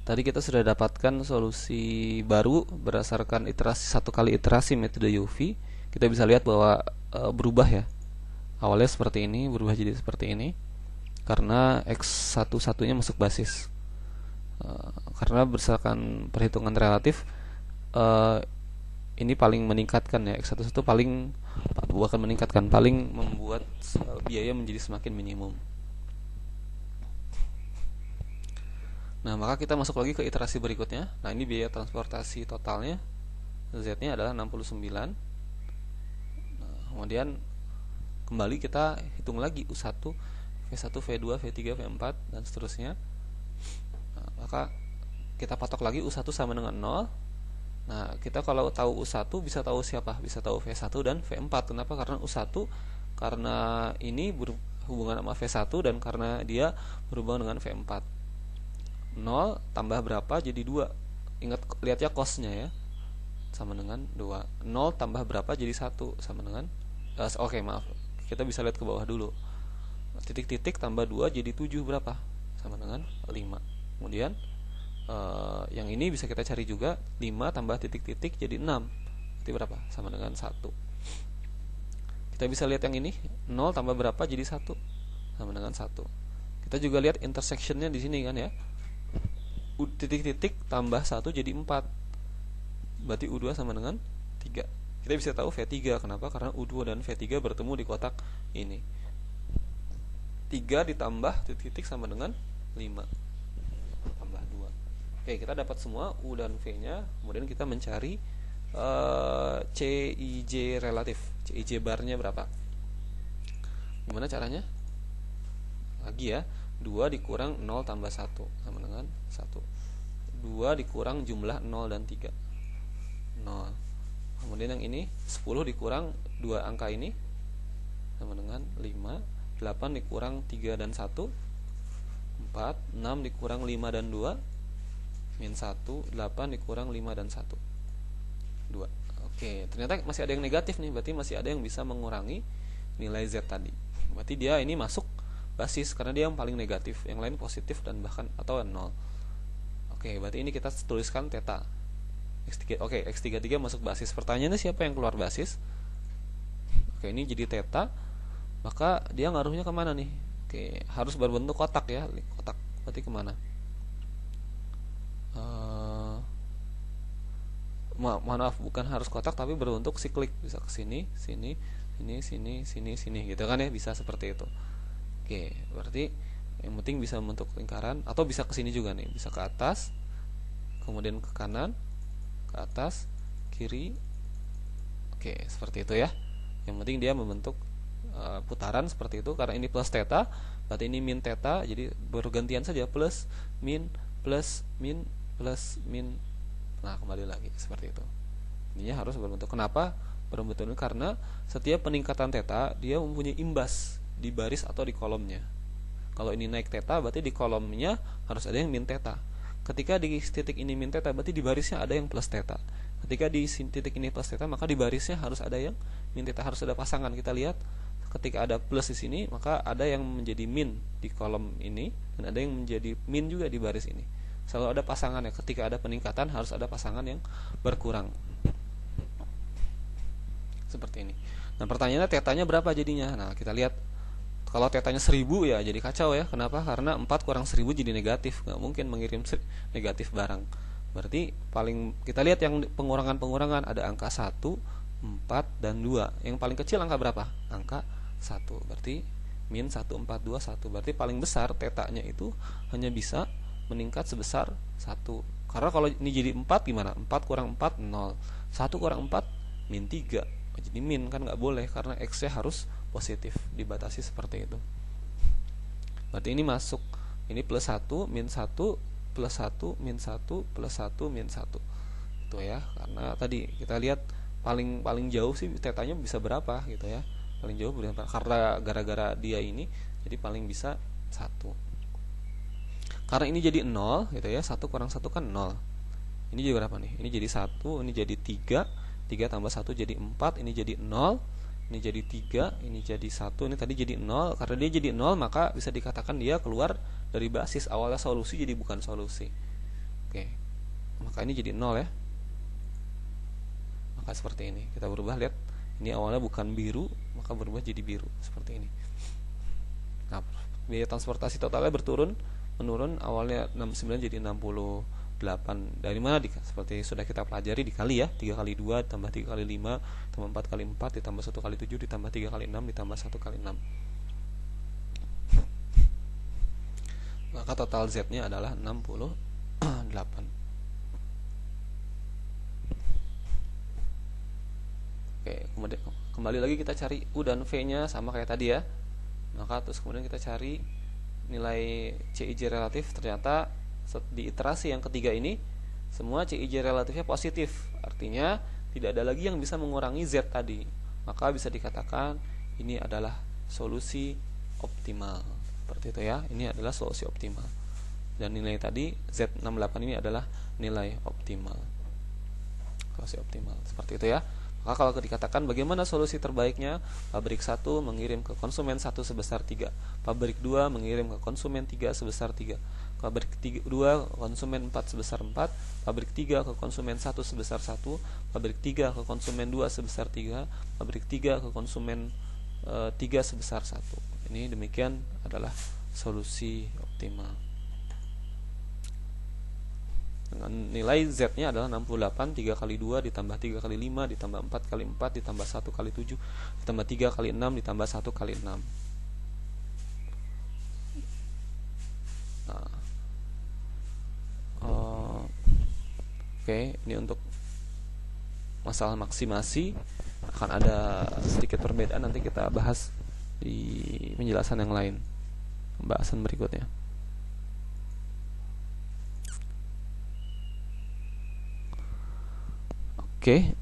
Tadi kita sudah dapatkan solusi baru berdasarkan iterasi satu kali iterasi metode UV. Kita bisa lihat bahwa berubah ya. Awalnya seperti ini, berubah jadi seperti ini karena X satu-satunya masuk basis. Karena berdasarkan perhitungan relatif, ini paling meningkatkan ya, X11 paling, bukan meningkatkan, paling membuat biaya menjadi semakin minimum. Nah, maka kita masuk lagi ke iterasi berikutnya. Nah, ini biaya transportasi totalnya, Z-nya adalah 69. Nah, kemudian kembali kita hitung lagi U1, V1, V2, V3, V4 dan seterusnya. Nah, maka kita patok lagi U1 sama dengan 0. Nah, kita kalau tahu U1 bisa tahu siapa? Bisa tahu V1 dan V4. Kenapa? Karena U1 karena ini berhubungan sama V1 dan karena dia berhubungan dengan V4. 0 tambah berapa jadi 2. Ingat, lihat ya cosnya ya. Sama dengan 2. 0 tambah berapa jadi 1 sama dengan oke, maaf. Kita bisa lihat ke bawah dulu. Titik-titik tambah 2 jadi 7 berapa? Sama dengan 5. Kemudian yang ini bisa kita cari juga. 5 tambah titik-titik jadi 6. Berarti berapa? Sama dengan 1. Kita bisa lihat yang ini. 0 tambah berapa jadi 1? Sama dengan 1. Kita juga lihat intersectionnya di sini kan ya. Titik-titik tambah 1 jadi 4. Berarti U2 sama dengan 3. Kita bisa tahu V3. Kenapa? Karena U2 dan V3 bertemu di kotak ini. 3 ditambah titik-titik sama dengan 5 tambah 2. Oke, kita dapat semua U dan V nya. Kemudian kita mencari CIJ relatif. CIJ barnya berapa? Gimana caranya? Lagi ya, 2 dikurang 0 tambah 1 sama dengan 1. 2 dikurang jumlah 0 dan 3, 0. Kemudian yang ini 10 dikurang 2 angka ini sama dengan 5. 8 dikurang 3 dan 1 4. 6 dikurang 5 dan 2 min 1. 8 dikurang 5 dan 1 2. Oke, ternyata masih ada yang negatif nih. Berarti masih ada yang bisa mengurangi nilai Z tadi. Berarti dia ini masuk basis karena dia yang paling negatif, yang lain positif dan bahkan atau 0. Oke, berarti ini kita tuliskan theta X3. Oke, X33 masuk basis. Pertanyaannya siapa yang keluar basis? Oke, ini jadi theta. Maka dia ngaruhnya kemana nih? Oke, harus berbentuk kotak ya. Kotak, berarti kemana? Maaf, bukan harus kotak tapi berbentuk siklik. Bisa ke sini, sini, sini, sini, sini gitu kan ya, bisa seperti itu. Oke, berarti yang penting bisa membentuk lingkaran atau bisa ke sini juga nih, bisa ke atas, kemudian ke kanan, ke atas, kiri. Oke, seperti itu ya. Yang penting dia membentuk putaran seperti itu. Karena ini plus theta, berarti ini min theta, jadi bergantian saja plus min plus min plus min. Nah, kembali lagi seperti itu. Ininya harus berbentuk. Kenapa berbentuk ini? Karena setiap peningkatan theta dia mempunyai imbas di baris atau di kolomnya. Kalau ini naik theta, berarti di kolomnya harus ada yang min theta. Ketika di titik ini min theta, berarti di barisnya ada yang plus theta. Ketika di titik ini plus theta, maka di barisnya harus ada yang min theta, harus ada pasangan. Kita lihat ketika ada plus di sini, maka ada yang menjadi min di kolom ini dan ada yang menjadi min juga di baris ini. Selalu ada pasangan ya. Ketika ada peningkatan harus ada pasangan yang berkurang. Seperti ini. Nah, pertanyaannya tetanya berapa jadinya? Nah, kita lihat. Kalau tetanya 1000 ya jadi kacau ya. Kenapa? Karena 4 kurang 1000 jadi negatif. Nggak mungkin mengirim negatif barang. Berarti paling kita lihat yang pengurangan-pengurangan ada angka 1, 4 dan 2. Yang paling kecil angka berapa? Angka 1. Berarti min 1, 4, 2, 1. Berarti paling besar tetanya itu hanya bisa meningkat sebesar 1. Karena kalau ini jadi 4 gimana? 4 kurang 4 0. 1 kurang 4 min 3. Jadi min kan nggak boleh karena X-nya harus positif, dibatasi seperti itu. Berarti ini masuk. Ini plus 1, min 1, plus 1, min 1, plus 1, min 1. Itu ya. Karena tadi kita lihat paling jauh sih tetanya bisa berapa gitu ya. Paling jauh berapa? Karena gara-gara dia ini jadi paling bisa 1. Karena ini jadi 0 gitu ya. 1 kurang 1 kan 0. Ini jadi berapa nih? Ini jadi 1, ini jadi 3. 3 tambah 1 jadi 4, ini jadi 0, ini jadi 3, ini jadi 1, ini tadi jadi 0. Karena dia jadi 0 maka bisa dikatakan dia keluar dari basis. Awalnya solusi jadi bukan solusi. Oke, maka ini jadi 0 ya. Maka seperti ini kita berubah, lihat ini awalnya bukan biru maka berubah jadi biru seperti ini. Nah, biaya transportasi totalnya menurun, awalnya 69 jadi 68. Dari mana? Seperti sudah kita pelajari, dikali ya, 3 kali 2 ditambah 3 kali 5 ditambah 4 kali 4 ditambah 1 kali 7 ditambah 3 kali 6 ditambah 1 kali 6. Maka total Z-nya adalah 68. Oke, kemudian kembali lagi kita cari U dan V-nya sama kayak tadi ya. Maka terus kemudian kita cari nilai CIJ relatif. Ternyata di iterasi yang ketiga ini semua CIJ relatifnya positif. Artinya tidak ada lagi yang bisa mengurangi Z tadi. Maka bisa dikatakan ini adalah solusi optimal. Seperti itu ya. Ini adalah solusi optimal. Dan nilai tadi Z68 ini adalah nilai optimal. Solusi optimal. Seperti itu ya. Maka kalau dikatakan bagaimana solusi terbaiknya, pabrik 1 mengirim ke konsumen 1 sebesar 3, pabrik 2 mengirim ke konsumen 3 sebesar 3, pabrik 2 konsumen 4 sebesar 4, pabrik 3 ke konsumen 1 sebesar 1, pabrik 3 ke konsumen 2 sebesar 3, pabrik 3 ke konsumen 3 sebesar 1. Ini demikian adalah solusi optimal. Dengan nilai Z-nya adalah 68, 3 kali 2 ditambah 3 kali 5 ditambah 4 kali 4 ditambah 1 kali 7 ditambah 3 kali 6 ditambah 1 kali 6. Nah, oke, ini untuk masalah maksimasi akan ada sedikit perbedaan, nanti kita bahas di penjelasan yang lain, pembahasan berikutnya. Oke,